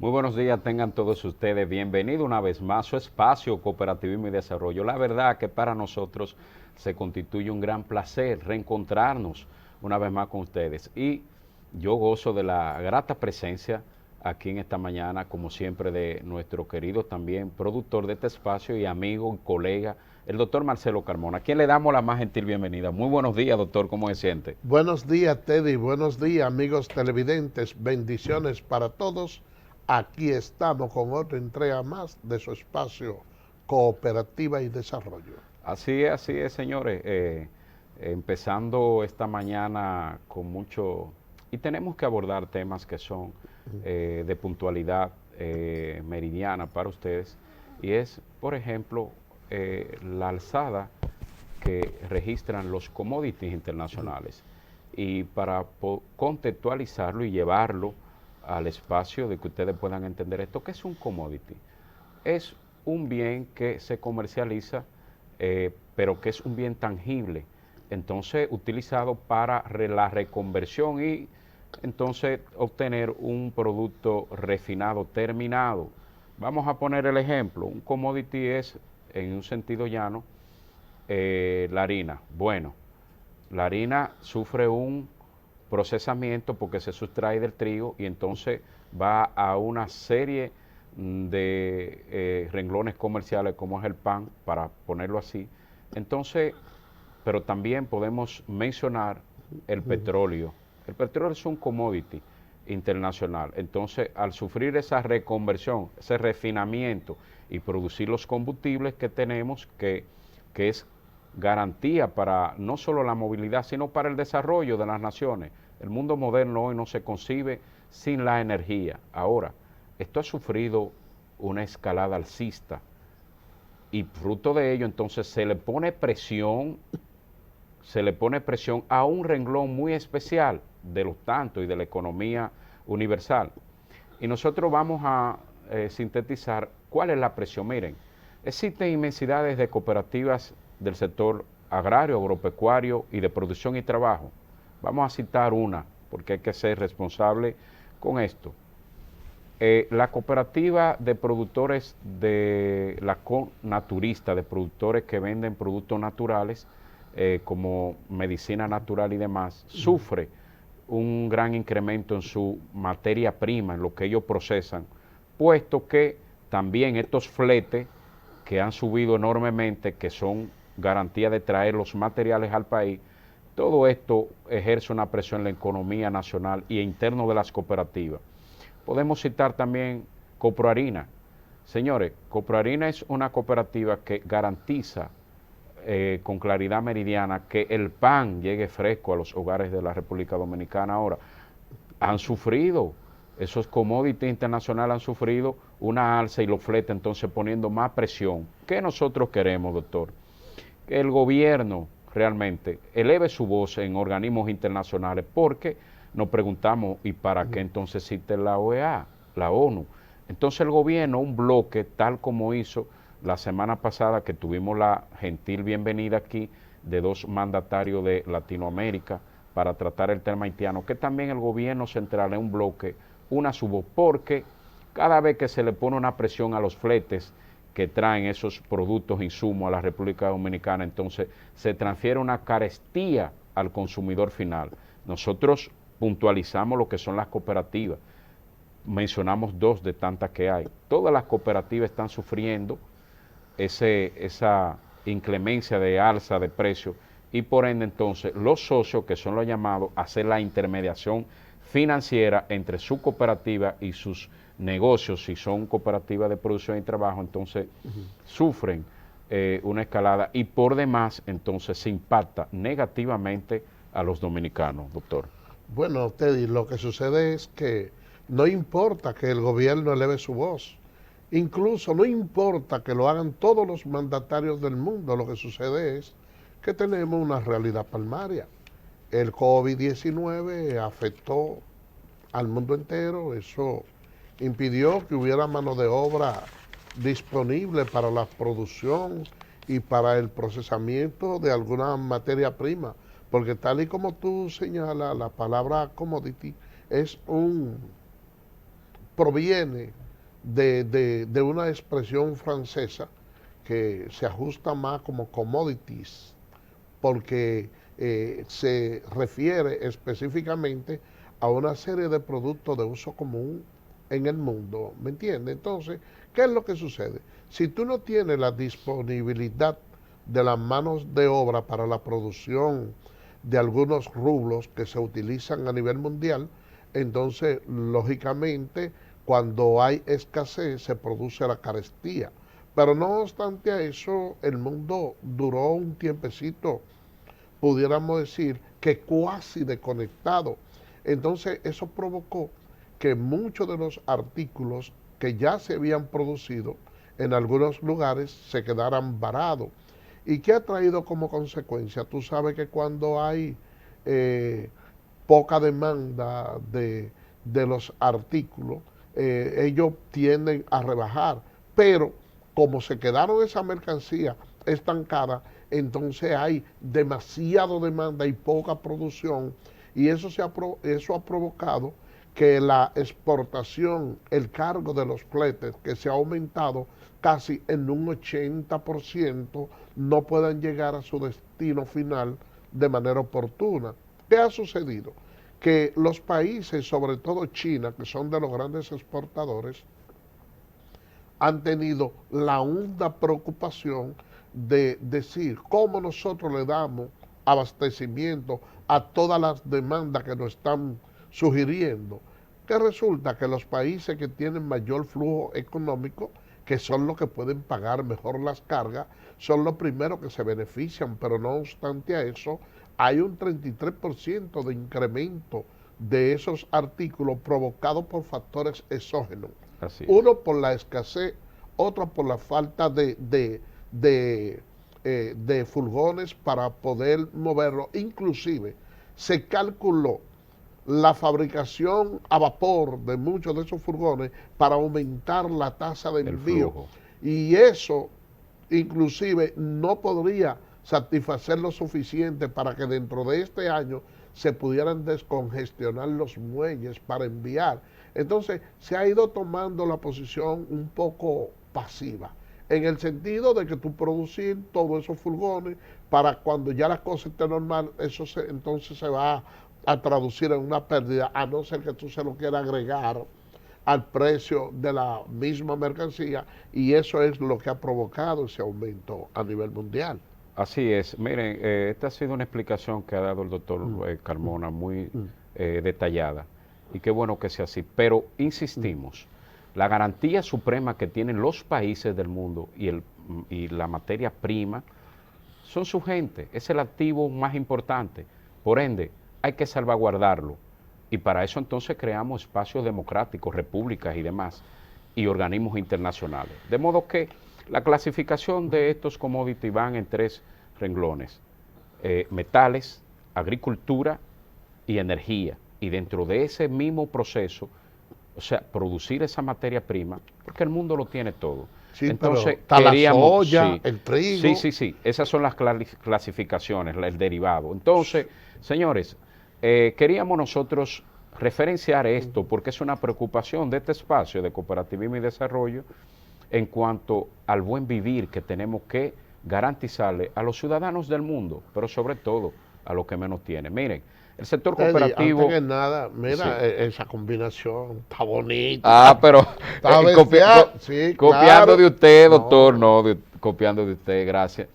Muy buenos días, tengan todos ustedes. Bienvenido una vez más a su espacio Cooperativismo y Desarrollo. La verdad que para nosotros se constituye un gran placer reencontrarnos una vez más con ustedes. Y yo gozo de la grata presencia aquí en esta mañana, como siempre, de nuestro querido también productor de este espacio y amigo y colega, el doctor Marcelo Carmona, a quien le damos la más gentil bienvenida. Muy buenos días, doctor, ¿cómo se siente? Buenos días, Teddy. Buenos días, amigos televidentes. Bendiciones para todos. Aquí estamos con otra entrega más de su espacio Cooperativa y Desarrollo. Así es, señores. Empezando esta mañana con mucho... Y tenemos que abordar temas que son de puntualidad meridiana para ustedes. Y es, por ejemplo, la alzada que registran los commodities internacionales. Y para contextualizarlo y llevarlo al espacio de que ustedes puedan entender esto, ¿qué es un commodity? Es un bien que se comercializa, pero que es un bien tangible, entonces utilizado para la reconversión y entonces obtener un producto refinado, terminado. Vamos a poner el ejemplo, un commodity es, en un sentido llano, la harina. Bueno, la harina sufre un procesamiento porque se sustrae del trigo y entonces va a una serie de renglones comerciales como es el pan, para ponerlo así. Entonces, pero también podemos mencionar el petróleo. El petróleo es un commodity internacional. Entonces, al sufrir esa reconversión, ese refinamiento y producir los combustibles que tenemos, que es garantía para no solo la movilidad, sino para el desarrollo de las naciones. El mundo moderno hoy no se concibe sin la energía. Ahora, esto ha sufrido una escalada alcista y fruto de ello entonces se le pone presión a un renglón muy especial de los tantos y de la economía universal. Y nosotros vamos a sintetizar cuál es la presión. Miren, existen inmensidades de cooperativas del sector agrario, agropecuario y de producción y trabajo. Vamos a citar una, porque hay que ser responsable con esto. La cooperativa de productores de la naturista, de productores que venden productos naturales, como medicina natural y demás, sufre un gran incremento en su materia prima, en lo que ellos procesan, puesto que también estos fletes que han subido enormemente, que son garantía de traer los materiales al país, todo esto ejerce una presión en la economía nacional y interno de las cooperativas. Podemos citar también Coproharina. Señores, Coproharina es una cooperativa que garantiza con claridad meridiana que el pan llegue fresco a los hogares de la República Dominicana. Ahora, han sufrido, esos commodities internacionales han sufrido una alza y los fletes entonces poniendo más presión. ¿Qué nosotros queremos, doctor? Que el gobierno realmente eleve su voz en organismos internacionales, porque nos preguntamos, ¿y para qué entonces existe la OEA, la ONU? Entonces el gobierno, un bloque, tal como hizo la semana pasada, que tuvimos la gentil bienvenida aquí de dos mandatarios de Latinoamérica para tratar el tema haitiano, que también el gobierno central es un bloque, una su voz, porque cada vez que se le pone una presión a los fletes que traen esos productos, insumos a la República Dominicana, entonces se transfiere una carestía al consumidor final. Nosotros puntualizamos lo que son las cooperativas, mencionamos dos de tantas que hay. Todas las cooperativas están sufriendo esa inclemencia de alza de precios y por ende entonces los socios, que son los llamados a hacer la intermediación financiera entre su cooperativa y sus negocios, si son cooperativas de producción y trabajo, entonces sufren una escalada y por demás entonces se impacta negativamente a los dominicanos, doctor. Bueno, Teddy, lo que sucede es que no importa que el gobierno eleve su voz, incluso no importa que lo hagan todos los mandatarios del mundo, lo que sucede es que tenemos una realidad palmaria. El COVID-19 afectó al mundo entero, eso impidió que hubiera mano de obra disponible para la producción y para el procesamiento de alguna materia prima, porque tal y como tú señalas, la palabra commodity es un proviene de una expresión francesa que se ajusta más como commodities, porque se refiere específicamente a una serie de productos de uso común en el mundo, ¿me entiendes? Entonces, ¿qué es lo que sucede? Si tú no tienes la disponibilidad de las manos de obra para la producción de algunos rublos que se utilizan a nivel mundial, entonces, lógicamente, cuando hay escasez se produce la carestía. Pero no obstante a eso, el mundo duró un tiempecito, pudiéramos decir, que cuasi desconectado. Entonces, eso provocó que muchos de los artículos que ya se habían producido en algunos lugares se quedaran varados. ¿Y qué ha traído como consecuencia? Tú sabes que cuando hay poca demanda de los artículos, ellos tienden a rebajar, pero como se quedaron esa mercancía estancada, entonces hay demasiada demanda y poca producción, y eso ha provocado que la exportación, el cargo de los fletes, que se ha aumentado casi en un 80%, no puedan llegar a su destino final de manera oportuna. ¿Qué ha sucedido? Que los países, sobre todo China, que son de los grandes exportadores, han tenido la honda preocupación de decir cómo nosotros le damos abastecimiento a todas las demandas que nos están sugiriendo, que resulta que los países que tienen mayor flujo económico, que son los que pueden pagar mejor las cargas, son los primeros que se benefician, pero no obstante a eso, hay un 33% de incremento de esos artículos provocados por factores exógenos. Así es. Uno por la escasez, otro por la falta de furgones para poder moverlo. Inclusive se calculó la fabricación a vapor de muchos de esos furgones para aumentar la tasa de envío. Y eso inclusive no podría satisfacer lo suficiente para que dentro de este año se pudieran descongestionar los muelles para enviar. Entonces se ha ido tomando la posición un poco pasiva, en el sentido de que tú producir todos esos furgones para cuando ya la cosa esté normal, entonces se va a traducir en una pérdida, a no ser que tú se lo quieras agregar al precio de la misma mercancía, y eso es lo que ha provocado ese aumento a nivel mundial. Así es. Miren, esta ha sido una explicación que ha dado el doctor Carmona muy detallada, y qué bueno que sea así. Pero insistimos, la garantía suprema que tienen los países del mundo y la materia prima son su gente, es el activo más importante. Por ende, hay que salvaguardarlo. Y para eso entonces creamos espacios democráticos, repúblicas y demás, y organismos internacionales. De modo que la clasificación de estos commodities van en 3 renglones: metales, agricultura y energía. Y dentro de ese mismo proceso, o sea, producir esa materia prima, porque el mundo lo tiene todo. Sí, entonces, pero está la soya, el trigo. Sí, esas son las clasificaciones, el derivado. Entonces, señores, queríamos nosotros referenciar esto porque es una preocupación de este espacio de cooperativismo y desarrollo en cuanto al buen vivir que tenemos que garantizarle a los ciudadanos del mundo, pero sobre todo a los que menos tienen. Miren, el sector cooperativo... Antes que nada, mira, esa combinación está bonita. Ah, pero sí, copiando claro. de usted, doctor, copiando de usted, gracias.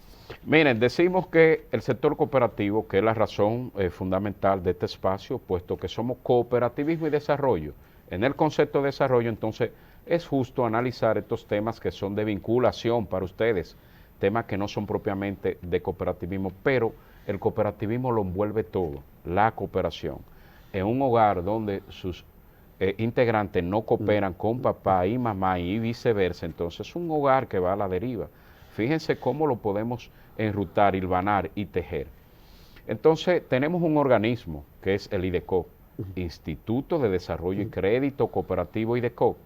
Miren, decimos que el sector cooperativo, que es la razón fundamental de este espacio, puesto que somos cooperativismo y desarrollo. En el concepto de desarrollo, entonces, es justo analizar estos temas que son de vinculación para ustedes, temas que no son propiamente de cooperativismo, pero el cooperativismo lo envuelve todo, la cooperación. En un hogar donde sus integrantes no cooperan con papá y mamá y viceversa, entonces es un hogar que va a la deriva. Fíjense cómo lo podemos enrutar, hilvanar y tejer. Entonces tenemos un organismo que es el IDECO, Instituto de Desarrollo y Crédito Cooperativo IDECO.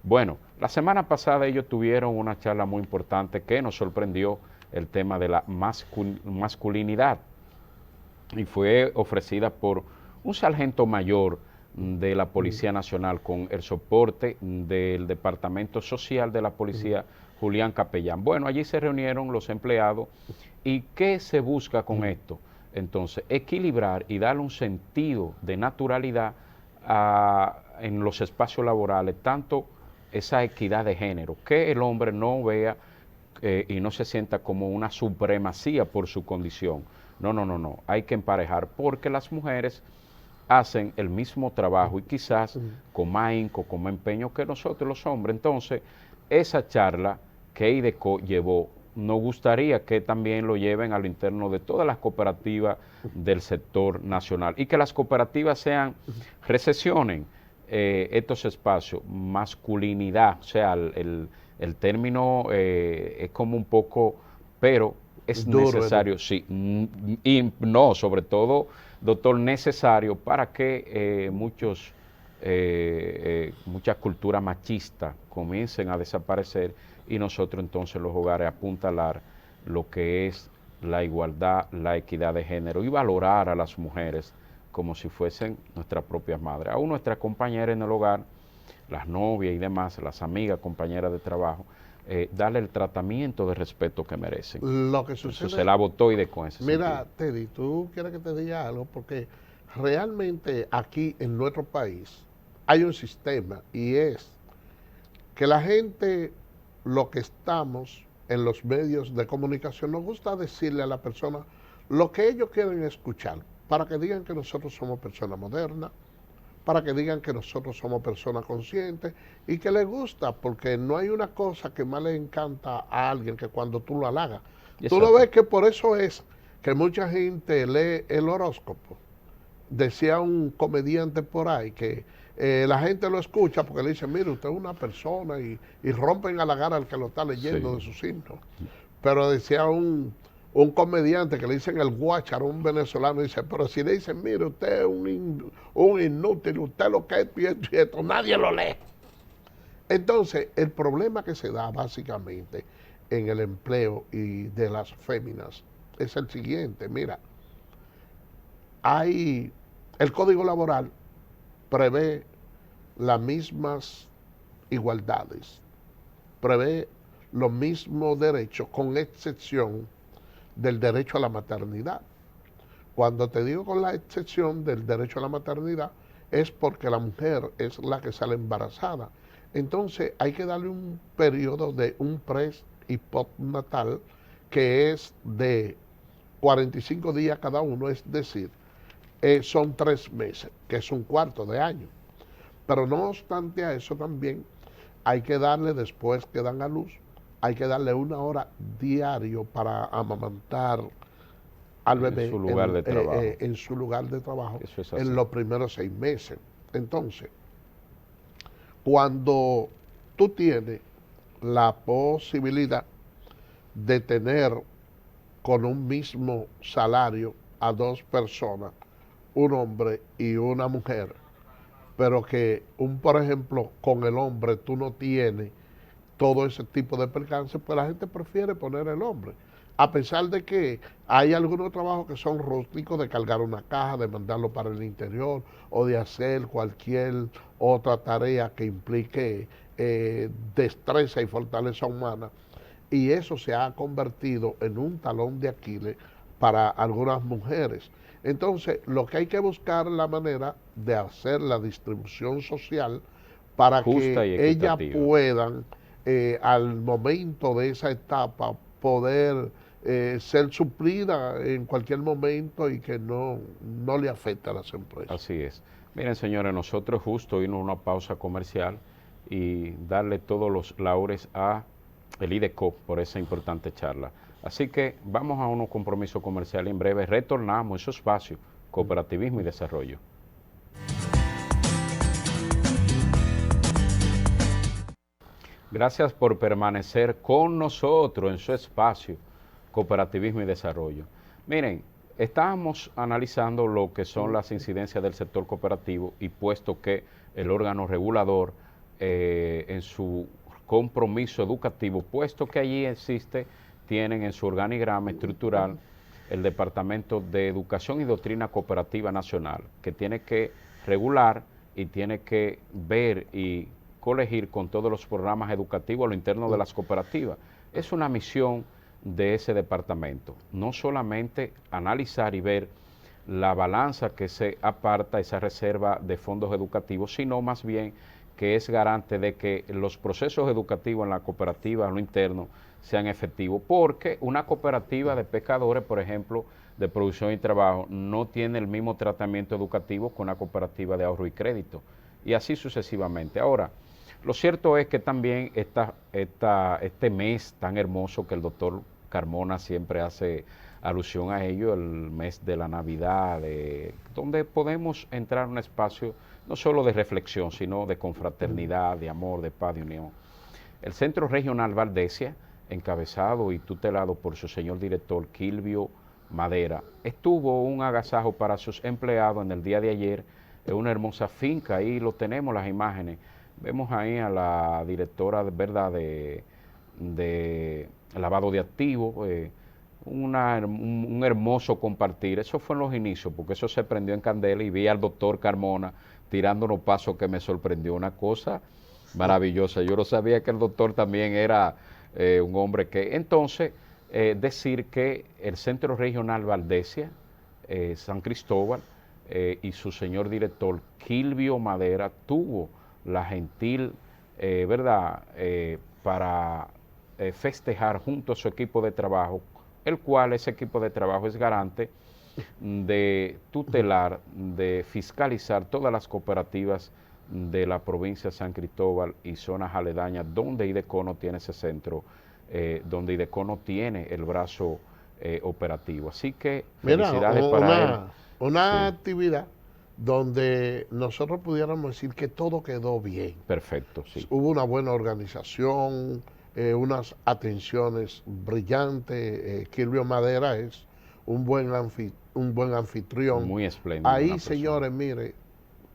Bueno, la semana pasada ellos tuvieron una charla muy importante que nos sorprendió, el tema de la masculinidad, y fue ofrecida por un sargento mayor de la Policía Nacional con el soporte del Departamento Social de la Policía, Julián Capellán. Bueno, allí se reunieron los empleados. ¿Y qué se busca con esto? Entonces, equilibrar y darle un sentido de naturalidad en los espacios laborales, tanto esa equidad de género, que el hombre no vea y no se sienta como una supremacía por su condición. No, no, no, no, hay que emparejar porque las mujeres hacen el mismo trabajo y quizás con más ahínco, con más empeño que nosotros los hombres. Entonces, esa charla que IDECO llevó, nos gustaría que también lo lleven al interno de todas las cooperativas del sector nacional y que las cooperativas recesionen estos espacios, masculinidad, o sea, el término es como un poco, pero es duro, necesario, sí, y no, sobre todo, doctor, necesario para que muchas culturas machistas comiencen a desaparecer y nosotros entonces los hogares apuntalar lo que es la igualdad, la equidad de género y valorar a las mujeres como si fuesen nuestras propias madres. Aún nuestras compañeras en el hogar, las novias y demás, las amigas, compañeras de trabajo, darle el tratamiento de respeto que merecen. Lo que sucede... Eso se la votó y con ese Mira, sentido. Teddy, tú quieres que te diga algo, porque realmente aquí en nuestro país hay un sistema y es que la gente, lo que estamos en los medios de comunicación, nos gusta decirle a la persona lo que ellos quieren escuchar, para que digan que nosotros somos personas modernas, para que digan que nosotros somos personas conscientes y que les gusta, porque no hay una cosa que más le encanta a alguien que cuando tú lo halagas. Tú lo ves que por eso es que mucha gente lee el horóscopo. Decía un comediante por ahí que la gente lo escucha porque le dicen, mire, usted es una persona y rompen a halagar al que lo está leyendo de sus signos. Pero decía un comediante que le dicen el guácharo, un venezolano, dice, pero si le dicen, mire, usted es un inútil, usted lo que es esto y esto, nadie lo lee. Entonces, el problema que se da básicamente en el empleo y de las féminas es el siguiente, mira, el Código Laboral prevé las mismas igualdades, prevé los mismos derechos, con excepción del derecho a la maternidad. Cuando te digo con la excepción del derecho a la maternidad, es porque la mujer es la que sale embarazada. Entonces hay que darle un periodo de un pre y postnatal que es de 45 días cada uno, es decir, son 3 meses, que es un cuarto de año. Pero no obstante a eso también hay que darle, después que dan a luz, hay que darle 1 hora diario para amamantar al bebé en su lugar de trabajo. En su lugar de trabajo Eso es así. en los primeros 6 meses. Entonces, cuando tú tienes la posibilidad de tener con un mismo salario a 2 personas, un hombre y una mujer, pero que por ejemplo, con el hombre tú no tienes todo ese tipo de percance, pues la gente prefiere poner el hombre. A pesar de que hay algunos trabajos que son rústicos, de cargar una caja, de mandarlo para el interior o de hacer cualquier otra tarea que implique destreza y fortaleza humana. Y eso se ha convertido en un talón de Aquiles para algunas mujeres. Entonces, lo que hay que buscar la manera de hacer la distribución social para justa que y ellas equitativa. puedan, al momento de esa etapa, poder ser suplida en cualquier momento y que no le afecte a las empresas. Así es. Miren, señores, nosotros justo irnos a una pausa comercial y darle todos los laures a el IDECO por esa importante charla. Así que vamos a unos compromisos comerciales y en breve retornamos a ese espacio, cooperativismo y desarrollo. Gracias por permanecer con nosotros en su espacio, cooperativismo y desarrollo. Miren, estábamos analizando lo que son las incidencias del sector cooperativo y puesto que el órgano regulador en su compromiso educativo, puesto que allí tienen en su organigrama estructural el Departamento de Educación y Doctrina Cooperativa Nacional, que tiene que regular y tiene que ver y colegir con todos los programas educativos a lo interno de las cooperativas. Es una misión de ese departamento, no solamente analizar y ver la balanza que se aparta, esa reserva de fondos educativos, sino más bien que es garante de que los procesos educativos en la cooperativa, a lo interno, sean efectivos, porque una cooperativa de pescadores, por ejemplo, de producción y trabajo, no tiene el mismo tratamiento educativo que una cooperativa de ahorro y crédito, y así sucesivamente. Ahora, lo cierto es que también este mes tan hermoso que el doctor Carmona siempre hace alusión a ello, el mes de la Navidad, donde podemos entrar en un espacio no solo de reflexión, sino de confraternidad, de amor, de paz, de unión. El Centro Regional Valdesia, encabezado y tutelado por su señor director Kilvio Madera, estuvo un agasajo para sus empleados en el día de ayer en una hermosa finca. Ahí lo tenemos, las imágenes. Vemos ahí a la directora, ¿verdad?, de lavado de activos, un hermoso compartir. Eso fue en los inicios, porque eso se prendió en candela y vi al doctor Carmona tirando unos pasos que me sorprendió, una cosa maravillosa. Yo no sabía que el doctor también era un hombre que... Entonces, decir que el Centro Regional Valdesia, San Cristóbal, y su señor director, Kilvio Madera, tuvo la gentil, ¿verdad?, para festejar junto a su equipo de trabajo, el cual ese equipo de trabajo es garante de tutelar, de fiscalizar todas las cooperativas de la provincia de San Cristóbal y zonas aledañas donde IDECONO tiene ese centro, donde IDECONO tiene el brazo operativo. Así que felicidades para él. Una Sí. actividad donde nosotros pudiéramos decir que todo quedó bien. Perfecto, sí. Hubo una buena organización, unas atenciones brillantes. Kilvio Madera es un buen anfitrión. Muy espléndido. Ahí, señores, mire,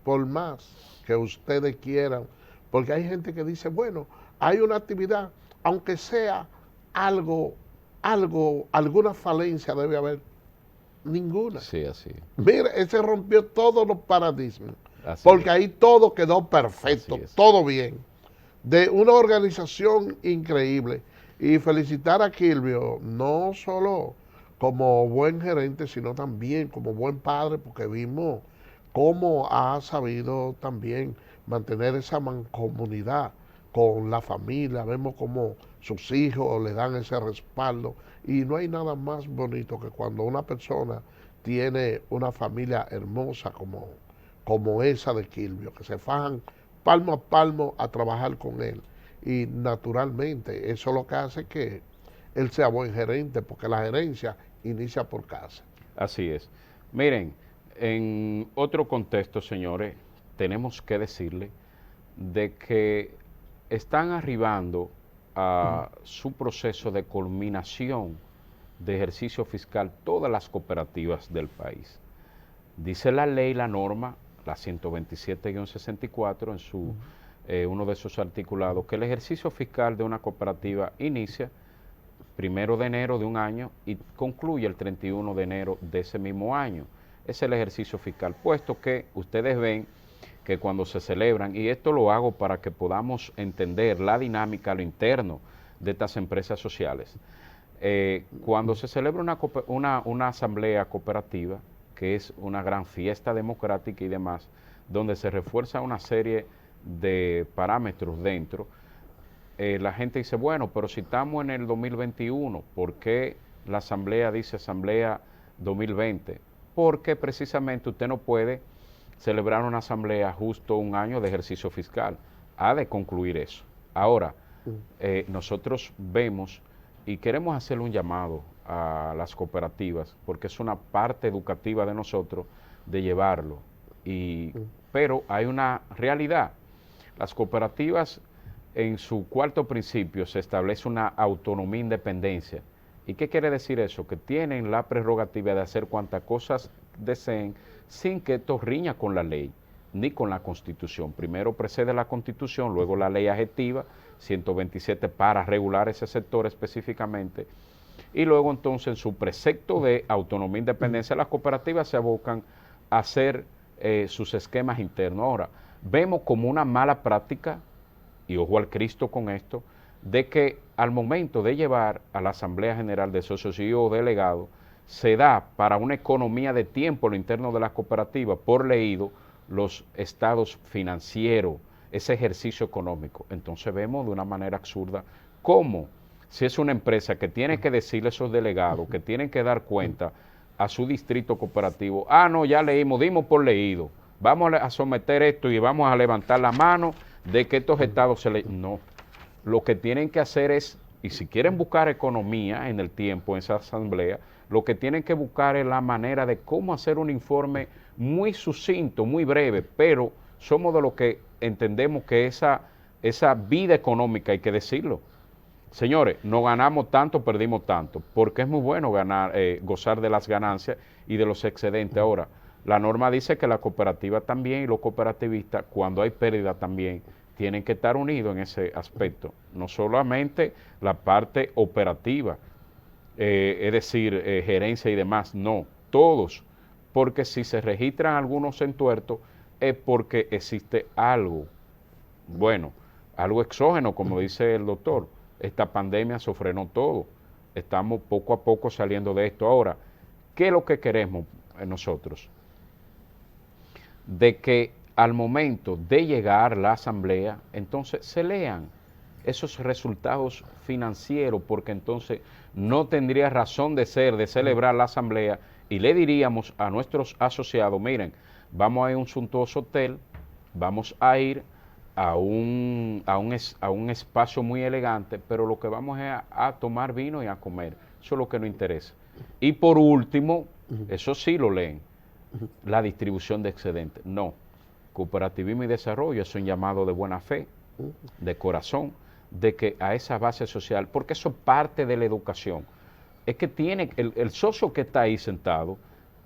por más que ustedes quieran, porque hay gente que dice, bueno, hay una actividad, aunque sea alguna falencia debe haber. Ninguna. Sí, así. Mire, ese rompió todos los paradigmas, Así porque es. ahí todo quedó perfecto, Así es. todo bien, de una organización increíble. Y felicitar a Kilvio, no solo como buen gerente, sino también como buen padre, porque vimos cómo ha sabido también mantener esa mancomunidad con la familia, vemos cómo sus hijos le dan ese respaldo, y no hay nada más bonito que cuando una persona tiene una familia hermosa como esa de Kilvio, que se fajan palmo a palmo a trabajar con él, y naturalmente eso es lo que hace que él sea buen gerente, porque la gerencia inicia por casa. Así es. Miren, en otro contexto, señores, tenemos que decirle de que están arribando a su proceso de culminación de ejercicio fiscal todas las cooperativas del país. Dice la ley, la norma, la 127-64, en su, uno de sus articulados, que el ejercicio fiscal de una cooperativa inicia 1 de enero de un año y concluye el 31 de enero de ese mismo año. Es el ejercicio fiscal, puesto que ustedes ven que cuando se celebran, y esto lo hago para que podamos entender la dinámica a lo interno de estas empresas sociales, cuando se celebra una asamblea cooperativa, que es una gran fiesta democrática y demás, donde se refuerza una serie de parámetros dentro, la gente dice, bueno, pero si estamos en el 2021, ¿por qué la asamblea dice asamblea 2020? Porque precisamente usted no puede celebrar una asamblea justo un año de ejercicio fiscal. Ha de concluir eso. Ahora, nosotros vemos y queremos hacerle un llamado a las cooperativas, porque es una parte educativa de nosotros de llevarlo. Pero hay una realidad. Las cooperativas, en su cuarto principio, se establece una autonomía e independencia. ¿Y qué quiere decir eso? Que tienen la prerrogativa de hacer cuantas cosas deseen sin que esto riña con la ley ni con la Constitución. Primero precede la Constitución, luego la ley adjetiva 127 para regular ese sector específicamente, y luego entonces en su precepto de autonomía e independencia las cooperativas se abocan a hacer sus esquemas internos. Ahora, vemos como una mala práctica, y ojo al Cristo con esto, de que al momento de llevar a la Asamblea General de Socios y o delegados, se da para una economía de tiempo lo interno de la cooperativa por leído los estados financieros, ese ejercicio económico. Entonces vemos de una manera absurda cómo, si es una empresa que tiene que decirle a esos delegados, que tienen que dar cuenta a su distrito cooperativo, no, ya leímos, dimos por leído, vamos a someter esto y vamos a levantar la mano de que estos estados se le... No, lo que tienen que hacer es, y si quieren buscar economía en el tiempo, en esa asamblea, lo que tienen que buscar es la manera de cómo hacer un informe muy sucinto, muy breve, pero somos de los que entendemos que esa vida económica hay que decirlo. Señores, no ganamos tanto, perdimos tanto, porque es muy bueno ganar, gozar de las ganancias y de los excedentes. Ahora, la norma dice que la cooperativa también y los cooperativistas, cuando hay pérdida también, tienen que estar unidos en ese aspecto, no solamente la parte operativa, es decir, gerencia y demás, no, todos, porque si se registran algunos entuertos es porque existe algo, bueno, algo exógeno, como dice el doctor. Esta pandemia se frenó todo, estamos poco a poco saliendo de esto. Ahora, ¿qué es lo que queremos nosotros? De que al momento de llegar la asamblea, entonces se lean esos resultados financieros, porque entonces no tendría razón de ser, de celebrar la asamblea, y le diríamos a nuestros asociados, miren, vamos a ir a un suntuoso hotel, vamos a ir a un espacio muy elegante, pero lo que vamos es a tomar vino y a comer, eso es lo que nos interesa. Y por último, eso sí lo leen, la distribución de excedentes, no. Cooperativismo y desarrollo es un llamado de buena fe, de corazón, de que a esa base social, porque eso es parte de la educación, es que tiene el socio que está ahí sentado,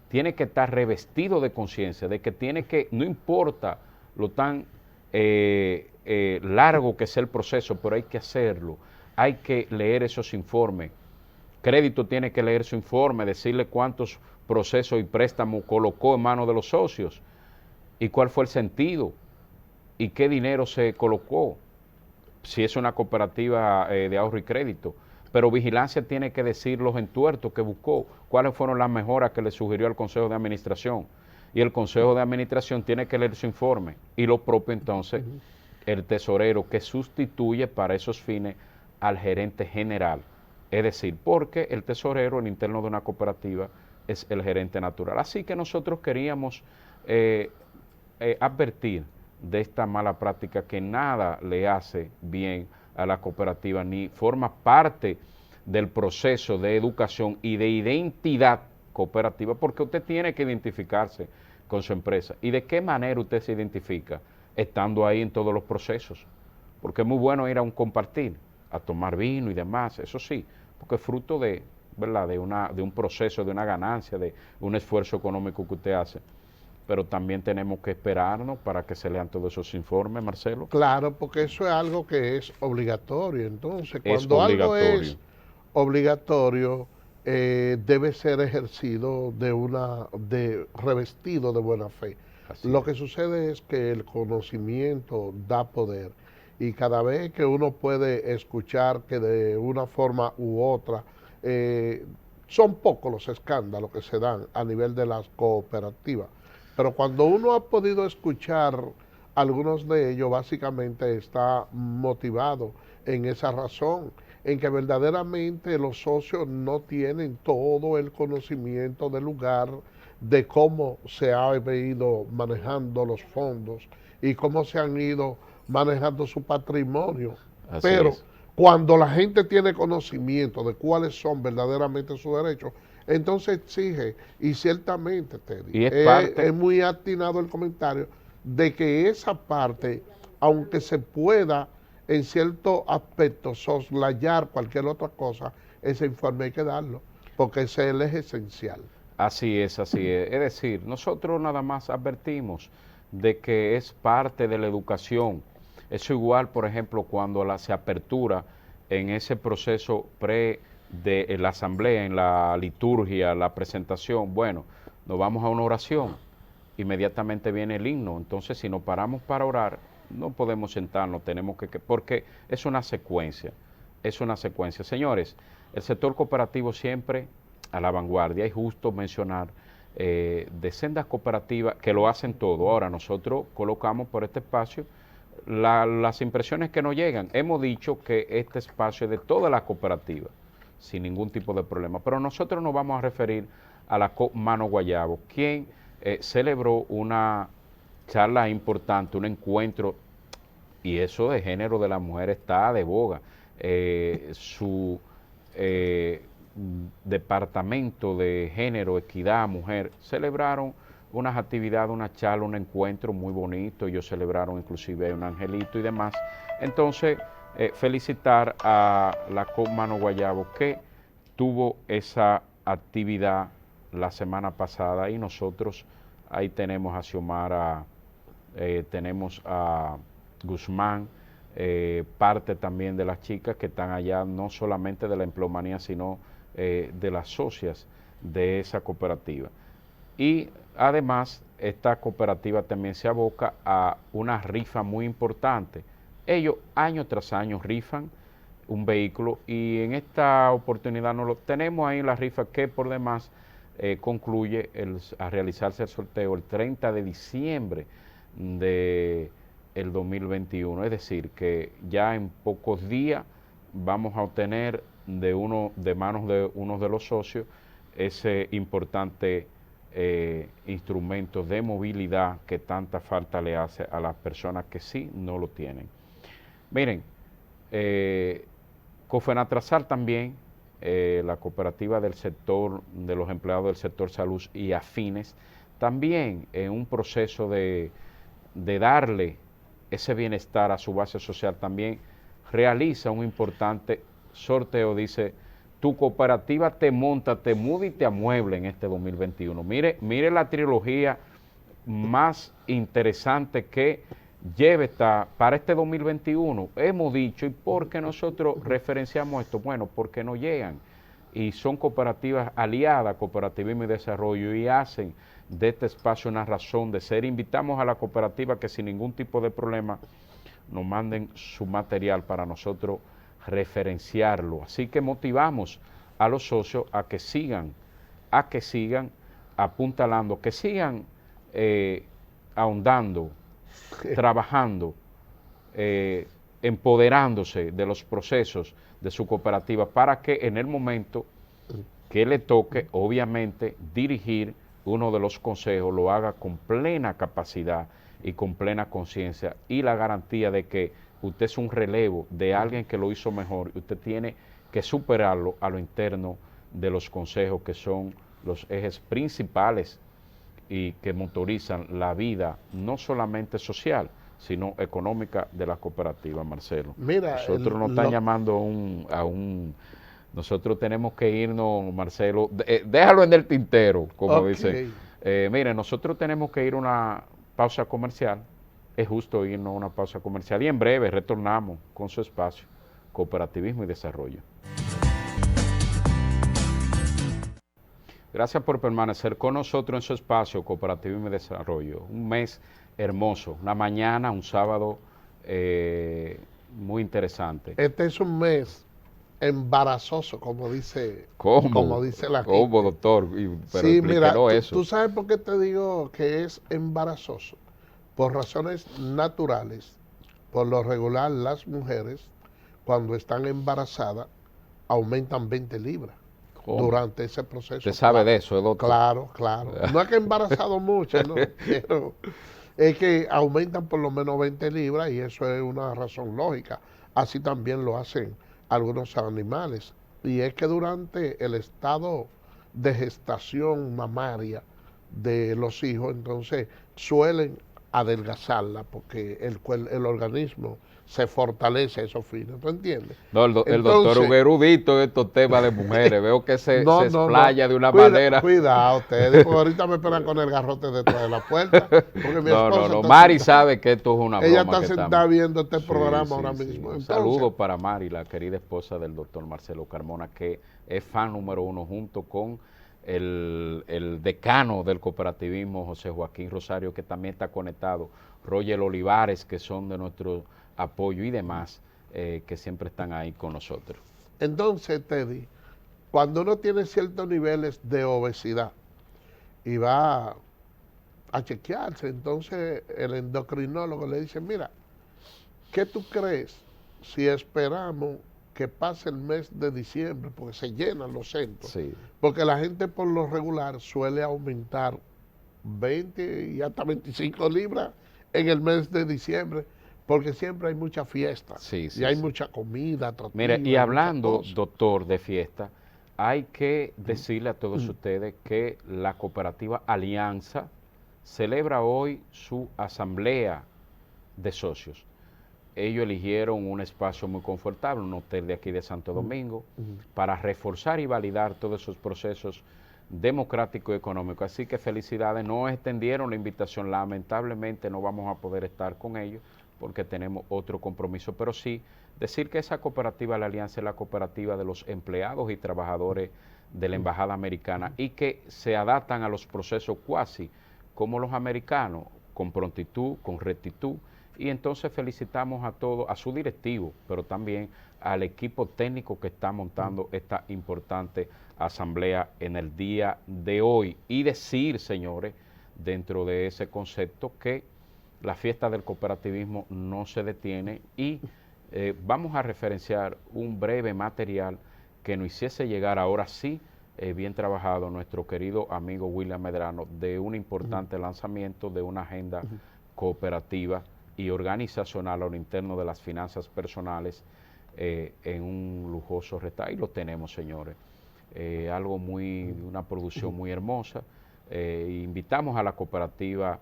tiene que estar revestido de conciencia, de que tiene que, no importa lo tan largo que sea el proceso, pero hay que hacerlo, hay que leer esos informes. Crédito tiene que leer su informe, decirle cuántos procesos y préstamos colocó en manos de los socios, y cuál fue el sentido, y qué dinero se colocó, si es una cooperativa de ahorro y crédito. Pero vigilancia tiene que decir los entuertos que buscó, cuáles fueron las mejoras que le sugirió al Consejo de Administración. Y el Consejo de Administración tiene que leer su informe. Y lo propio entonces, el tesorero que sustituye para esos fines al gerente general. Es decir, porque el tesorero, el interno de una cooperativa, es el gerente natural. Así que nosotros queríamos advertir de esta mala práctica que nada le hace bien a la cooperativa, ni forma parte del proceso de educación y de identidad cooperativa, porque usted tiene que identificarse con su empresa. ¿Y de qué manera usted se identifica? Estando ahí en todos los procesos, porque es muy bueno ir a un compartir, a tomar vino y demás, eso sí, porque es fruto de, ¿verdad?, de un proceso, de una ganancia, de un esfuerzo económico que usted hace. Pero también tenemos que esperarnos para que se lean todos esos informes, Marcelo. Claro, porque eso es algo que es obligatorio. Entonces, Es cuando algo obligatorio. es obligatorio, debe ser ejercido revestido de buena fe. Así Lo es. que sucede es que el conocimiento da poder, y cada vez que uno puede escuchar que de una forma u otra, son pocos los escándalos que se dan a nivel de las cooperativas. Pero cuando uno ha podido escuchar algunos de ellos, básicamente está motivado en esa razón, en que verdaderamente los socios no tienen todo el conocimiento del lugar, de cómo se ha ido manejando los fondos y cómo se han ido manejando su patrimonio. Así Pero es. cuando la gente tiene conocimiento de cuáles son verdaderamente sus derechos, entonces exige, y ciertamente, Teddy, Y es parte, es muy atinado el comentario de que esa parte, aunque se pueda en cierto aspecto soslayar cualquier otra cosa, ese informe hay que darlo, porque ese es el eje esencial. así es, así es. Es decir, nosotros nada más advertimos de que es parte de la educación. Eso igual, por ejemplo, cuando se apertura en ese proceso de la asamblea, en la liturgia, la presentación, bueno, nos vamos a una oración inmediatamente viene el himno. Entonces, si nos paramos para orar, no podemos sentarnos, tenemos porque es una secuencia, es una secuencia. Señores, el sector cooperativo siempre a la vanguardia, es justo mencionar de sendas cooperativas que lo hacen todo. Ahora, nosotros colocamos por este espacio las impresiones que nos llegan. Hemos dicho que este espacio es de todas las cooperativas, sin ningún tipo de problema, pero nosotros nos vamos a referir a la COP Mano Guayabo, quien celebró una charla importante, un encuentro, y eso de género de la mujer está de boga. Su departamento de género, equidad, mujer, celebraron unas actividades, una charla, un encuentro muy bonito. Ellos celebraron inclusive un angelito y demás. Entonces, felicitar a la COP Mano Guayabo que tuvo esa actividad la semana pasada, y nosotros ahí tenemos a Xiomara, tenemos a Guzmán, parte también de las chicas que están allá, no solamente de la empleomanía, sino de las socias de esa cooperativa. Y además, esta cooperativa también se aboca a una rifa muy importante. Ellos año tras año rifan un vehículo, y en esta oportunidad no lo tenemos ahí en la rifa, que por demás concluye a realizarse el sorteo el 30 de diciembre del 2021. Es decir, que ya en pocos días vamos a obtener de manos de uno de los socios ese importante instrumento de movilidad que tanta falta le hace a las personas que sí no lo tienen. Miren, Cofenatrazal también, la cooperativa del sector, de los empleados del sector salud y afines, también en un proceso de darle ese bienestar a su base social, también realiza un importante sorteo. Dice, tu cooperativa te monta, te muda y te amuebla en este 2021. Mire la trilogía más interesante que lleve para este 2021. Hemos dicho, ¿y por qué nosotros referenciamos esto? Bueno, porque no llegan, y son cooperativas aliadas, Cooperativismo y Desarrollo, y hacen de este espacio una razón de ser. Invitamos a la cooperativa que sin ningún tipo de problema nos manden su material para nosotros referenciarlo. Así que motivamos a los socios a que sigan apuntalando, que sigan ahondando, trabajando, empoderándose de los procesos de su cooperativa, para que en el momento que le toque, obviamente, dirigir uno de los consejos, lo haga con plena capacidad y con plena conciencia, y la garantía de que usted es un relevo de alguien que lo hizo mejor, y usted tiene que superarlo a lo interno de los consejos, que son los ejes principales y que motorizan la vida no solamente social, sino económica de la cooperativa. Marcelo, Mira, nosotros nos están llamando nosotros tenemos que irnos, Marcelo, déjalo en el tintero, como dicen. Mire, nosotros tenemos que ir a una pausa comercial, es justo irnos a una pausa comercial, y en breve retornamos con su espacio, Cooperativismo y Desarrollo. Gracias por permanecer con nosotros en su espacio, Cooperativismo y Desarrollo. Un mes hermoso, una mañana, un sábado muy interesante. Este es un mes embarazoso, como dice la gente. ¿Cómo, doctor? Pero sí, mira, tú sabes por qué te digo que es embarazoso. Por razones naturales. Por lo regular, las mujeres, cuando están embarazadas, aumentan 20 libras. ¿Cómo? Durante ese proceso. ¿Usted sabe de eso, doctor? Claro. No es que embarazado mucho, ¿no? Pero es que aumentan por lo menos 20 libras, y eso es una razón lógica. Así también lo hacen algunos animales. Y es que durante el estado de gestación mamaria de los hijos, entonces suelen adelgazarla, porque el organismo se fortalece a esos fines, ¿tú entiendes? No, el doctor es un erudito en estos temas de mujeres, veo que se explaya de una manera. Cuidado ustedes, porque ahorita me esperan con el garrote detrás de la puerta, porque mi esposa Mari sabe que esto es una broma. Ella está sentada viendo este programa ahora mismo. Un saludo para Mari, la querida esposa del doctor Marcelo Carmona, que es fan número 1 junto con el decano del cooperativismo, José Joaquín Rosario, que también está conectado, Roger Olivares, que son de nuestro apoyo y demás, que siempre están ahí con nosotros. Entonces, Teddy, cuando uno tiene ciertos niveles de obesidad y va a chequearse, entonces el endocrinólogo le dice, mira, ¿qué tú crees si esperamos que pase el mes de diciembre? Porque se llenan los centros. Sí. Porque la gente por lo regular suele aumentar 20 y hasta 25 libras en el mes de diciembre, porque siempre hay mucha fiesta Sí, y sí, hay sí. mucha comida, atractiva, Mire, y muchas hablando, cosas. doctor, de fiesta, hay que decirle a todos ustedes que la cooperativa Alianza celebra hoy su asamblea de socios. Ellos eligieron un espacio muy confortable, un hotel de aquí de Santo Domingo, para reforzar y validar todos esos procesos democráticos y económicos. Así que felicidades, nos extendieron la invitación, lamentablemente no vamos a poder estar con ellos porque tenemos otro compromiso, pero sí decir que esa cooperativa, la Alianza, es la cooperativa de los empleados y trabajadores de la Embajada Americana y que se adaptan a los procesos cuasi como los americanos, con prontitud, con rectitud, y entonces felicitamos a todos, a su directivo, pero también al equipo técnico que está montando esta importante asamblea en el día de hoy. Y decir, señores, dentro de ese concepto, que la fiesta del cooperativismo no se detiene y vamos a referenciar un breve material que nos hiciese llegar ahora sí, bien trabajado, nuestro querido amigo William Medrano, de un importante lanzamiento de una agenda cooperativa y organizacional a lo interno de las finanzas personales en un lujoso restaurante. Y lo tenemos, señores. Algo muy, una producción muy hermosa. Invitamos a la cooperativa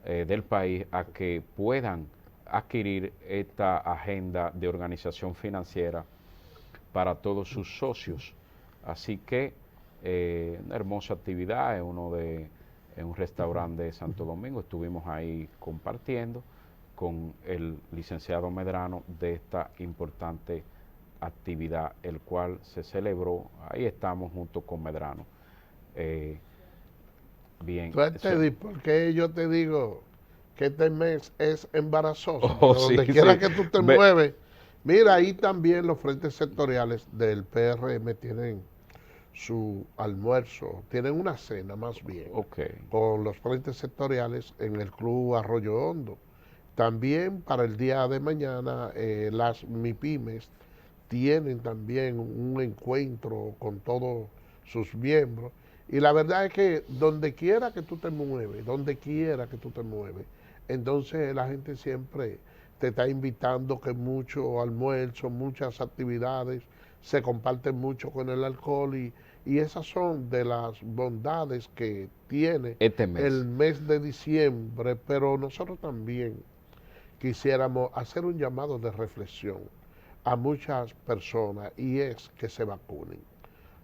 del país a que puedan adquirir esta agenda de organización financiera para todos sus socios. Así que una hermosa actividad en un restaurante de Santo Domingo. Estuvimos ahí compartiendo con el licenciado Medrano de esta importante actividad, el cual se celebró. Ahí estamos junto con Medrano. Bien. Teddy, ¿por qué yo te digo que este mes es embarazoso? Oh, Porque sí, donde quiera sí. que tú te mueves, mira, ahí también los frentes sectoriales del PRM tienen su almuerzo, tienen una cena más bien, con los frentes sectoriales en el Club Arroyo Hondo. También para el día de mañana las MIPIMES tienen también un encuentro con todos sus miembros. Y la verdad es que donde quiera que tú te mueves, entonces la gente siempre te está invitando, que mucho almuerzo, muchas actividades, se comparten mucho con el alcohol y esas son de las bondades que tiene el mes de diciembre, pero nosotros también quisiéramos hacer un llamado de reflexión a muchas personas y es que se vacunen.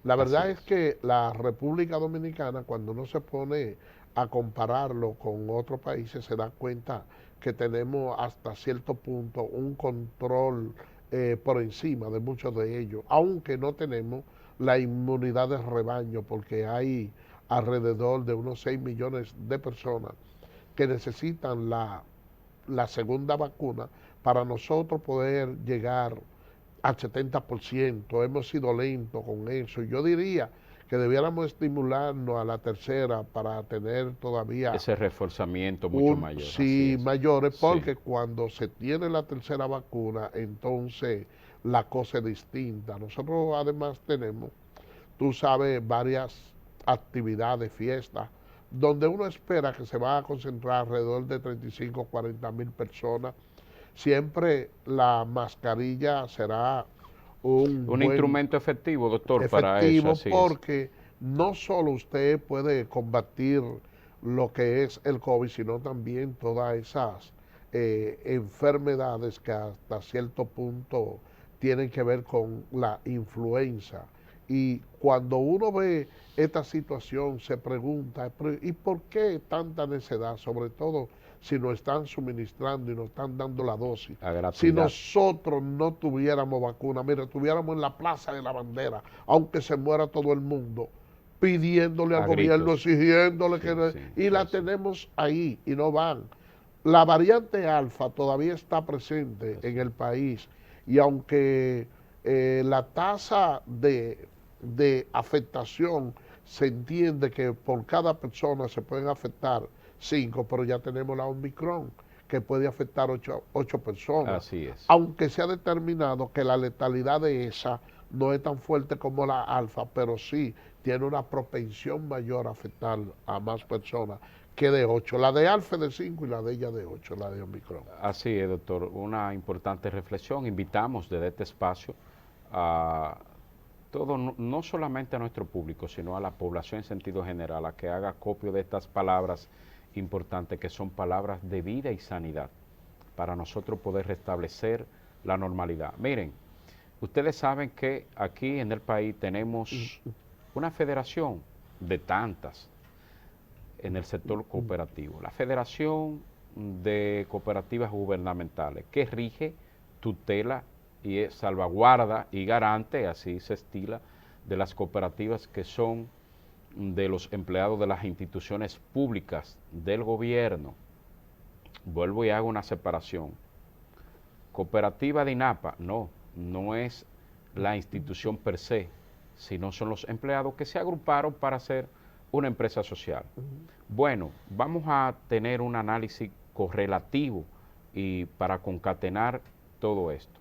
La verdad es que la República Dominicana, cuando uno se pone a compararlo con otros países, se da cuenta que tenemos hasta cierto punto un control por encima de muchos de ellos, aunque no tenemos la inmunidad de rebaño, porque hay alrededor de unos 6 millones de personas que necesitan la segunda vacuna para nosotros poder llegar al 70%. Hemos sido lentos con eso. Yo diría que debiéramos estimularnos a la tercera para tener todavía ese reforzamiento mucho mayor. Sí, mayores, porque cuando se tiene la tercera vacuna, entonces la cosa es distinta. Nosotros además tenemos, tú sabes, varias actividades, fiestas, donde uno espera que se va a concentrar alrededor de 35 o 40 mil personas. Siempre la mascarilla será un buen instrumento efectivo, doctor, para eso. Así porque no solo usted puede combatir lo que es el COVID, sino también todas esas enfermedades que hasta cierto punto tienen que ver con la influenza. Y cuando uno ve esta situación, se pregunta, ¿y por qué tanta necedad? Sobre todo si nos están suministrando y nos están dando la dosis. Si nosotros no tuviéramos vacuna, mira, estuviéramos en la Plaza de la Bandera, aunque se muera todo el mundo, pidiéndole al A gobierno, gritos. exigiéndole Sí, que... sí, Y la sí. tenemos ahí y no van. La variante alfa todavía está presente en Así. el país y aunque la tasa de afectación se entiende que por cada persona se pueden afectar 5, pero ya tenemos la Omicron que puede afectar 8 personas, Así es. aunque se ha determinado que la letalidad de esa no es tan fuerte como la alfa, pero sí tiene una propensión mayor a afectar a más personas que de 8. La de alfa es de 5 y la de ella de 8, la de Omicron. Así es, doctor. Una importante reflexión. Invitamos desde este espacio a todo, no solamente a nuestro público, sino a la población en sentido general, a que haga acopio de estas palabras importantes, que son palabras de vida y sanidad, para nosotros poder restablecer la normalidad. Miren, ustedes saben que aquí en el país tenemos una federación de tantas en el sector cooperativo. La Federación de Cooperativas Gubernamentales, que rige, tutela y salvaguarda y garante, así se estila, de las cooperativas que son de los empleados de las instituciones públicas del gobierno. Vuelvo y hago una separación. Cooperativa de INAPA, no es la institución per se, sino son los empleados que se agruparon para hacer una empresa social. Bueno, vamos a tener un análisis correlativo y para concatenar todo esto.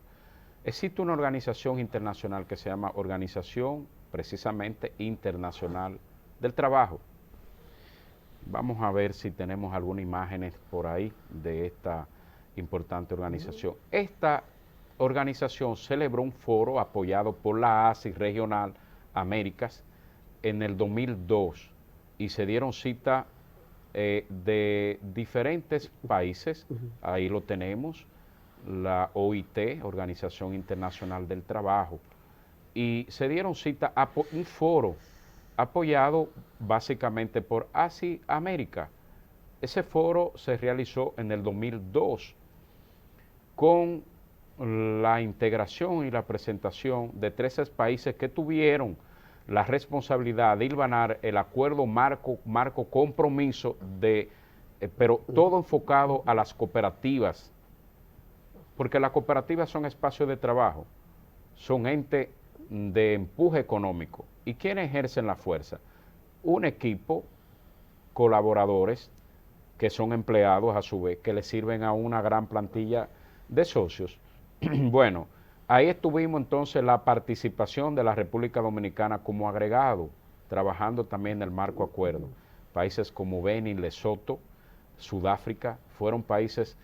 Existe una organización internacional que se llama Organización precisamente Internacional del Trabajo. Vamos a ver si tenemos algunas imágenes por ahí de esta importante organización. Esta organización celebró un foro apoyado por la ASI Regional Américas en el 2002 y se dieron cita de diferentes países, ahí lo tenemos, la OIT, Organización Internacional del Trabajo, y se dieron cita a un foro apoyado básicamente por ASI América. Ese foro se realizó en el 2002 con la integración y la presentación de 13 países que tuvieron la responsabilidad de hilvanar el acuerdo marco compromiso pero todo enfocado a las cooperativas, porque las cooperativas son espacios de trabajo, son entes de empuje económico. ¿Y quiénes ejercen la fuerza? Un equipo, colaboradores, que son empleados a su vez, que le sirven a una gran plantilla de socios. Bueno, ahí estuvimos entonces la participación de la República Dominicana como agregado, trabajando también en el marco acuerdo. Países como Benin, Lesoto, Sudáfrica, fueron países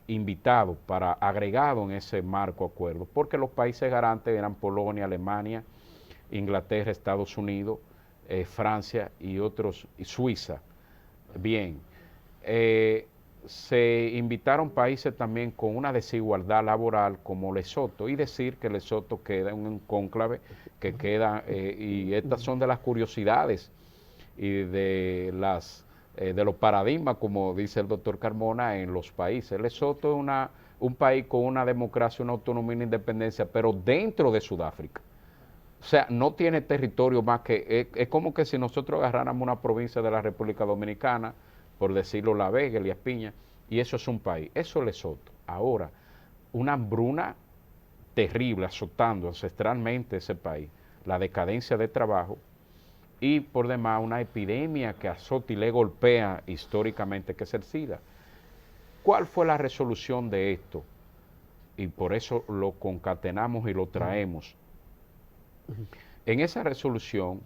invitados para agregado en ese marco acuerdo, porque los países garantes eran Polonia, Alemania, Inglaterra, Estados Unidos, Francia y otros, y Suiza. Bien, se invitaron países también con una desigualdad laboral como Lesoto, y decir que Lesoto queda en un cónclave que queda, y estas son de las curiosidades y de los paradigmas, como dice el doctor Carmona, en los países. Lesoto es un país con una democracia, una autonomía y una independencia, pero dentro de Sudáfrica. O sea, no tiene territorio más que... Es como que si nosotros agarráramos una provincia de la República Dominicana, por decirlo La Vega, Elías Piña, y eso es un país. Eso es Lesoto. Ahora, una hambruna terrible azotando ancestralmente ese país, la decadencia de trabajo, y por demás una epidemia que azota y le golpea históricamente, que es el SIDA. ¿Cuál fue la resolución de esto? Y por eso lo concatenamos y lo traemos. En esa resolución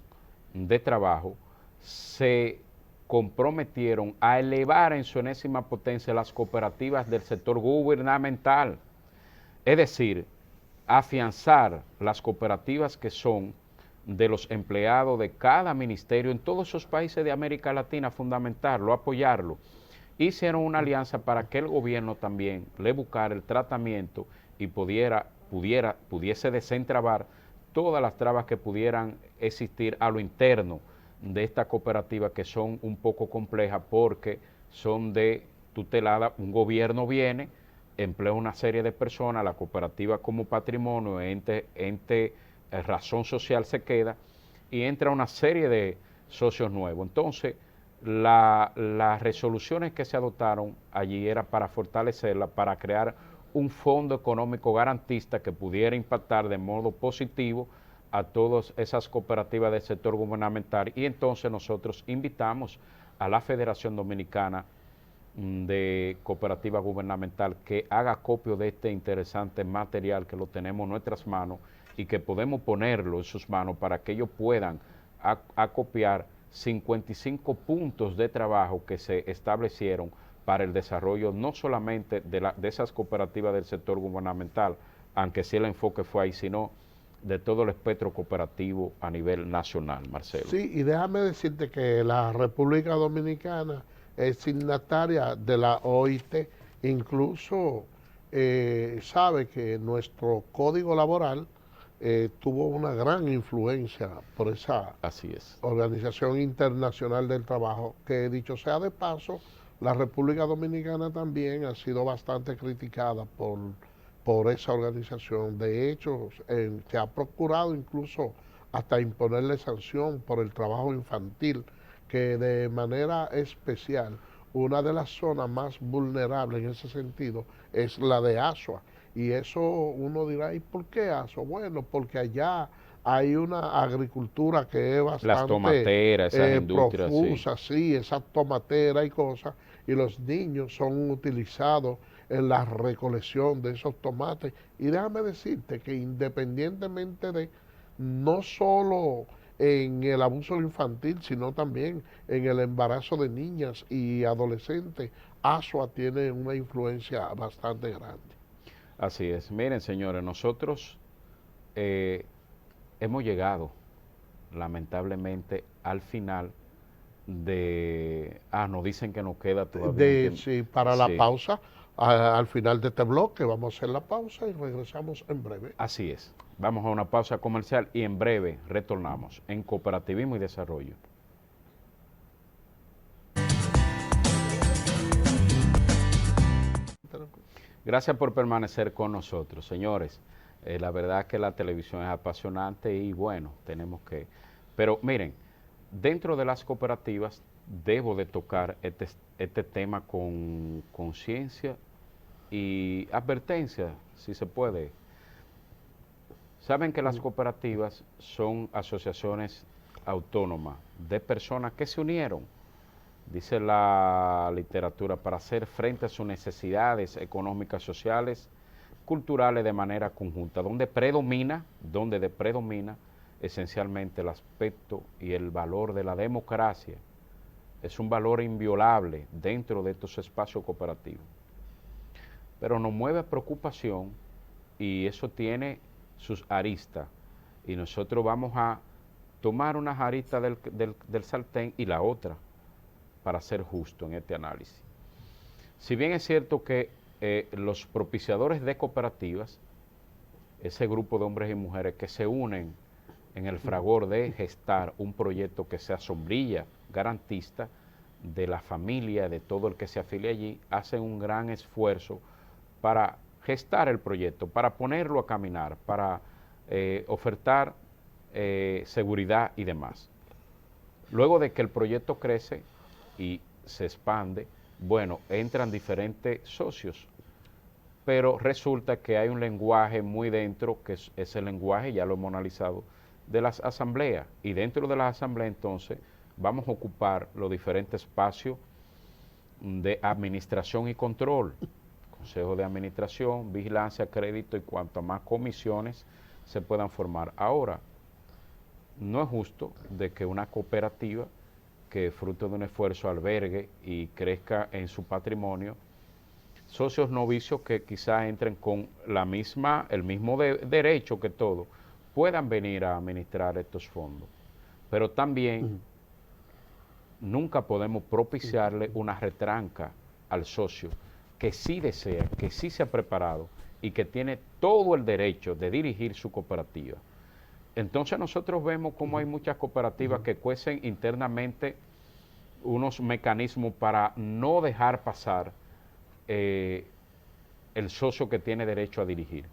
de trabajo se comprometieron a elevar en su enésima potencia las cooperativas del sector gubernamental, es decir, afianzar las cooperativas que son de los empleados de cada ministerio en todos esos países de América Latina, fundamentarlo, apoyarlo. Hicieron una alianza para que el gobierno también le buscara el tratamiento y pudiese desentrabar todas las trabas que pudieran existir a lo interno de esta cooperativa, que son un poco complejas porque son de tutelada. Un gobierno viene, emplea una serie de personas, la cooperativa como patrimonio, ente razón social se queda, y entra una serie de socios nuevos. Entonces, las resoluciones que se adoptaron allí era para fortalecerla, para crear un fondo económico garantista que pudiera impactar de modo positivo a todas esas cooperativas del sector gubernamental, y entonces nosotros invitamos a la Federación Dominicana de Cooperativa Gubernamental que haga acopio de este interesante material que lo tenemos en nuestras manos y que podemos ponerlo en sus manos para que ellos puedan acopiar 55 puntos de trabajo que se establecieron para el desarrollo no solamente de esas cooperativas del sector gubernamental, aunque sí el enfoque fue ahí, sino de todo el espectro cooperativo a nivel nacional, Marcelo. Sí, y déjame decirte que la República Dominicana es signataria de la OIT, incluso sabe que nuestro código laboral tuvo una gran influencia por esa Así es. Organización Internacional del Trabajo, que dicho sea de paso, la República Dominicana también ha sido bastante criticada por esa organización. De hecho, se ha procurado incluso hasta imponerle sanción por el trabajo infantil, que de manera especial, una de las zonas más vulnerables en ese sentido es la de Asua. Y eso uno dirá, ¿y por qué Asua? Bueno, porque allá hay una agricultura que es Las bastante tomateras, esas industrias, sí. profusa, sí, esa tomatera y cosas, y los niños son utilizados en la recolección de esos tomates. Y déjame decirte que independientemente de no solo en el abuso infantil, sino también en el embarazo de niñas y adolescentes, ASUA tiene una influencia bastante grande. Así es. Miren, señores, nosotros hemos llegado, lamentablemente, al final de... nos dicen que nos queda todavía un tiempo. Sí, para la Sí, pausa, al final de este bloque vamos a hacer la pausa y regresamos en breve. así es. Vamos a una pausa comercial y en breve retornamos en Cooperativismo y Desarrollo. Gracias por permanecer con nosotros, señores. La verdad que la televisión es apasionante y bueno, tenemos que... Pero miren, dentro de las cooperativas debo de tocar este tema con conciencia y advertencia, si se puede. Saben que las cooperativas son asociaciones autónomas de personas que se unieron, dice la literatura, para hacer frente a sus necesidades económicas, sociales, culturales de manera conjunta, donde predomina esencialmente el aspecto y el valor de la democracia. Es un valor inviolable dentro de estos espacios cooperativos. Pero nos mueve preocupación y eso tiene sus aristas. Y nosotros vamos a tomar una arista del sartén y la otra para ser justo en este análisis. Si bien es cierto que los propiciadores de cooperativas, ese grupo de hombres y mujeres que se unen en el fragor de gestar un proyecto que sea sombrilla, garantista de la familia, de todo el que se afilie allí, hacen un gran esfuerzo para gestar el proyecto, para ponerlo a caminar, para ofertar seguridad y demás. Luego de que el proyecto crece y se expande, bueno, entran diferentes socios, pero resulta que hay un lenguaje muy dentro, que es el lenguaje, ya lo hemos analizado, de las asambleas. Y dentro de las asambleas, entonces, vamos a ocupar los diferentes espacios de administración y control, consejo de administración, vigilancia, crédito y cuanto más comisiones se puedan formar. Ahora, no es justo de que una cooperativa que fruto de un esfuerzo albergue y crezca en su patrimonio socios novicios que quizás entren con el mismo derecho que todos, puedan venir a administrar estos fondos. Pero también nunca podemos propiciarle una retranca al socio que sí desea, que sí se ha preparado y que tiene todo el derecho de dirigir su cooperativa. Entonces nosotros vemos cómo hay muchas cooperativas que cuecen internamente unos mecanismos para no dejar pasar el socio que tiene derecho a dirigir.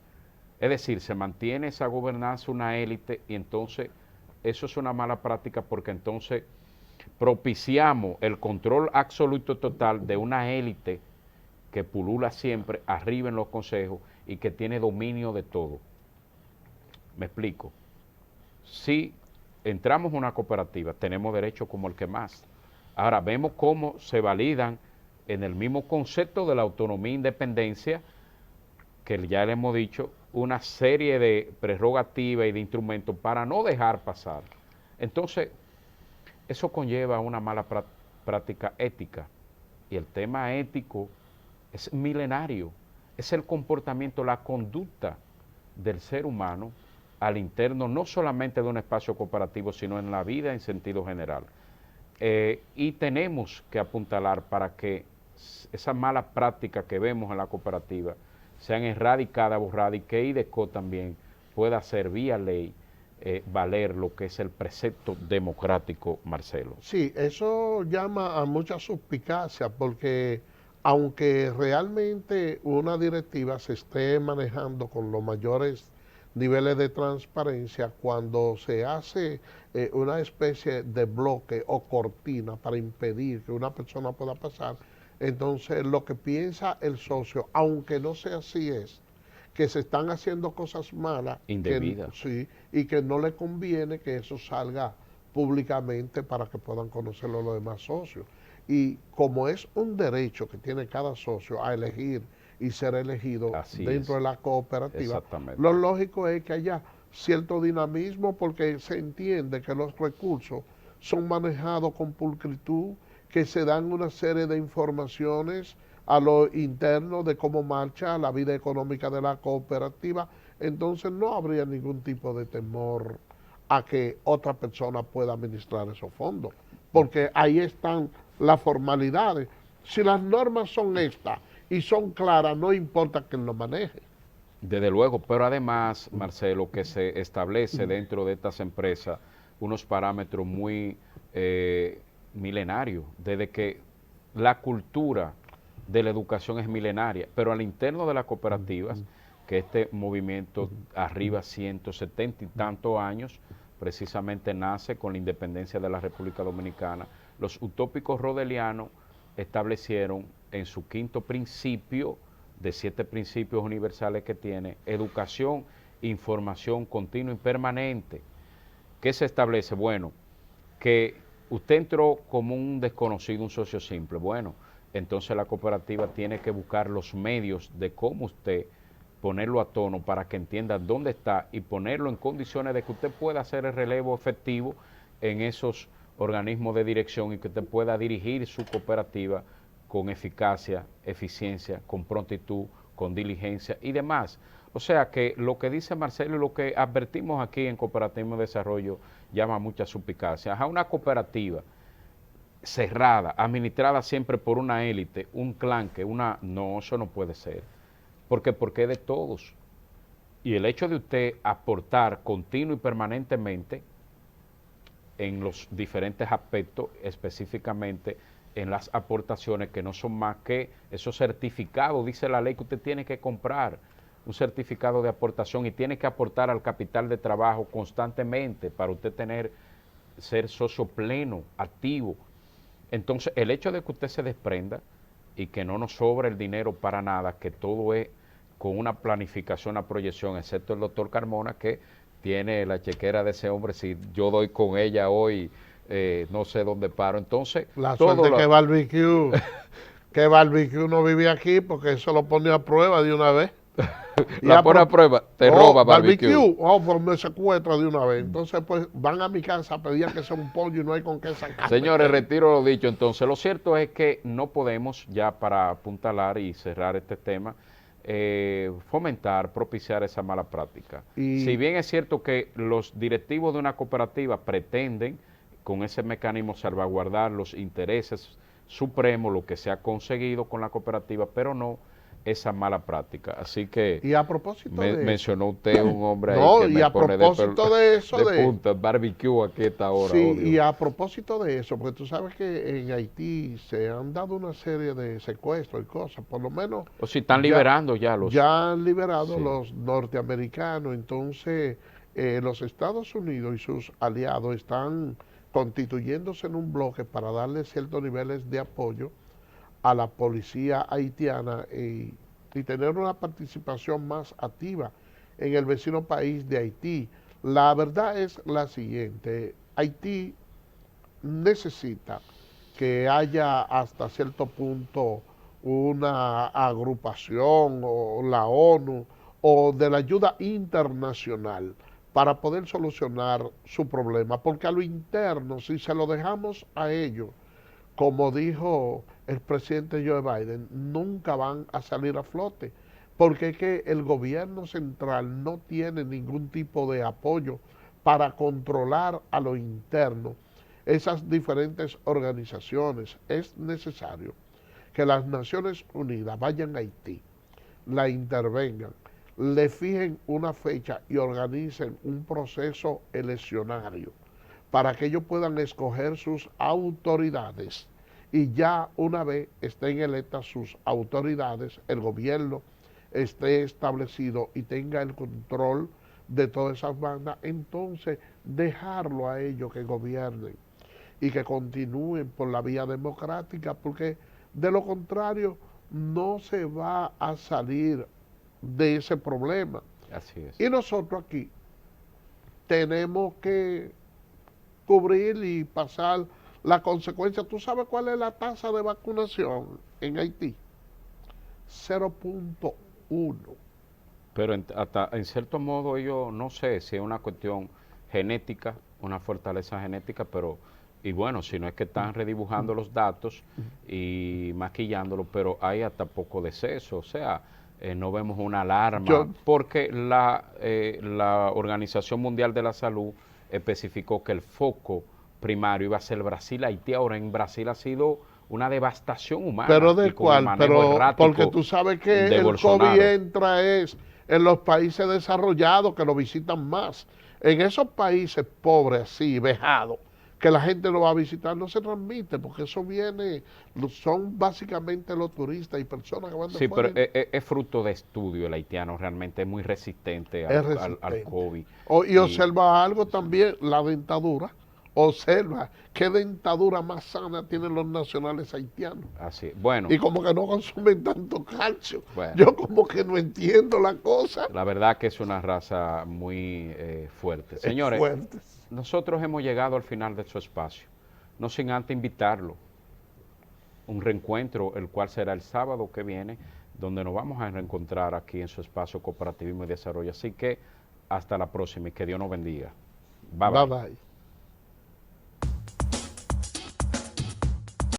Es decir, se mantiene esa gobernanza, una élite, y entonces eso es una mala práctica porque entonces propiciamos el control absoluto total de una élite que pulula siempre arriba en los consejos y que tiene dominio de todo. Me explico. Si entramos en una cooperativa, tenemos derecho como el que más. Ahora vemos cómo se validan en el mismo concepto de la autonomía e independencia, que ya le hemos dicho, una serie de prerrogativas y de instrumentos para no dejar pasar. Entonces, eso conlleva una mala práctica ética. Y el tema ético es milenario. Es el comportamiento, la conducta del ser humano al interno, no solamente de un espacio cooperativo, sino en la vida en sentido general. Y tenemos que apuntalar para que esas malas prácticas que vemos en la cooperativa sean erradicadas, borradas, y que IDECO también pueda hacer vía ley valer lo que es el precepto democrático, Marcelo. Sí, eso llama a mucha suspicacia porque aunque realmente una directiva se esté manejando con los mayores niveles de transparencia, cuando se hace una especie de bloque o cortina para impedir que una persona pueda pasar, entonces lo que piensa el socio, aunque no sea así, es que se están haciendo cosas malas, Indebidas. sí, y que no le conviene que eso salga públicamente para que puedan conocerlo los demás socios. Y como es un derecho que tiene cada socio a elegir y ser elegido dentro de la cooperativa, lo lógico es que haya cierto dinamismo porque se entiende que los recursos son manejados con pulcritud, que se dan una serie de informaciones a lo interno de cómo marcha la vida económica de la cooperativa, entonces no habría ningún tipo de temor a que otra persona pueda administrar esos fondos, porque ahí están las formalidades. Si las normas son estas y son claras, no importa quién lo maneje. Desde luego, pero además, Marcelo, que se establece dentro de estas empresas unos parámetros muy milenarios, desde que la cultura de la educación es milenaria, pero al interno de las cooperativas, que este movimiento arriba 170 y tantos años, precisamente nace con la independencia de la República Dominicana, los utópicos rodelianos establecieron en su quinto principio, de 7 principios universales que tiene, educación, información continua y permanente. ¿Qué se establece? Bueno, que usted entró como un desconocido, un socio simple. Bueno, entonces la cooperativa tiene que buscar los medios de cómo usted ponerlo a tono para que entienda dónde está y ponerlo en condiciones de que usted pueda hacer el relevo efectivo en esos organismos de dirección y que usted pueda dirigir su cooperativa con eficacia, eficiencia, con prontitud, con diligencia y demás. O sea que lo que dice Marcelo y lo que advertimos aquí en Cooperativismo de Desarrollo llama mucha suspicacia. A una cooperativa cerrada, administrada siempre por una élite, un clan, no, eso no puede ser. Porque es de todos. Y el hecho de usted aportar continuo y permanentemente en los diferentes aspectos, específicamente en las aportaciones que no son más que esos certificados, dice la ley que usted tiene que comprar un certificado de aportación y tiene que aportar al capital de trabajo constantemente para usted ser socio pleno, activo. Entonces, el hecho de que usted se desprenda y que no nos sobra el dinero para nada, que todo es con una planificación, una proyección, excepto el doctor Carmona, que tiene la chequera de ese hombre, si yo doy con ella hoy, no sé dónde paro. Entonces, la suerte que Barbecue no vive aquí porque eso lo pone a prueba de una vez. La pone a prueba, te roba Barbecue. Pues me secuestra de una vez. Entonces, pues van a mi casa a pedir que sea un pollo y no hay con qué sacar. Señores, retiro lo dicho. Entonces, lo cierto es que no podemos, ya para apuntalar y cerrar este tema, fomentar, propiciar esa mala práctica. Si bien es cierto que los directivos de una cooperativa pretenden con ese mecanismo salvaguardar los intereses supremos, lo que se ha conseguido con la cooperativa, pero no esa mala práctica. Así que y a propósito de mencionó usted un hombre ahí no, que y me a pone propósito de eso de punta, Barbecue aquí está ahora. Sí, odio. Y a propósito de eso, porque tú sabes que en Haití se han dado una serie de secuestros y cosas, por lo menos. O si están liberando ya los. Ya han liberado los norteamericanos, entonces los Estados Unidos y sus aliados están constituyéndose en un bloque para darle ciertos niveles de apoyo a la policía haitiana y tener una participación más activa en el vecino país de Haití. La verdad es la siguiente: Haití necesita que haya hasta cierto punto una agrupación o la ONU o de la ayuda internacional para poder solucionar su problema, porque a lo interno, si se lo dejamos a ellos, como dijo el presidente Joe Biden, nunca van a salir a flote, porque es que el gobierno central no tiene ningún tipo de apoyo para controlar a lo interno esas diferentes organizaciones. Es necesario que las Naciones Unidas vayan a Haití, la intervengan, le fijen una fecha y organicen un proceso eleccionario para que ellos puedan escoger sus autoridades y ya una vez estén electas sus autoridades, el gobierno esté establecido y tenga el control de todas esas bandas, entonces dejarlo a ellos que gobiernen y que continúen por la vía democrática, porque de lo contrario no se va a salir de ese problema. Así es. Y nosotros aquí tenemos que cubrir y pasar la consecuencia. ¿Tú sabes cuál es la tasa de vacunación en Haití? 0.1. Pero hasta en cierto modo yo no sé si es una cuestión genética, una fortaleza genética, pero, y bueno, si no es que están redibujando los datos y maquillándolo, pero hay hasta poco deceso, o sea, no vemos una alarma, porque la Organización Mundial de la Salud especificó que el foco primario iba a ser Brasil, Haití. Ahora en Brasil ha sido una devastación humana. ¿Pero de cuál? Pero porque tú sabes que el COVID entra en los países desarrollados que lo visitan más. En esos países pobres, así, vejados, que la gente lo va a visitar, no se transmite, porque eso viene, son básicamente los turistas y personas que van de fuera. Sí, pero es fruto de estudio el haitiano, realmente es muy resistente al COVID. Y observa algo también, la dentadura. Observa qué dentadura más sana tienen los nacionales haitianos. Así, bueno. Y como que no consumen tanto calcio. Bueno, yo como que no entiendo la cosa. La verdad que es una raza muy fuerte. Señores, nosotros hemos llegado al final de su espacio. No sin antes invitarlo. Un reencuentro, el cual será el sábado que viene, donde nos vamos a reencontrar aquí en su espacio Cooperativismo y Desarrollo. Así que hasta la próxima y que Dios nos bendiga. Bye bye. Bye, bye.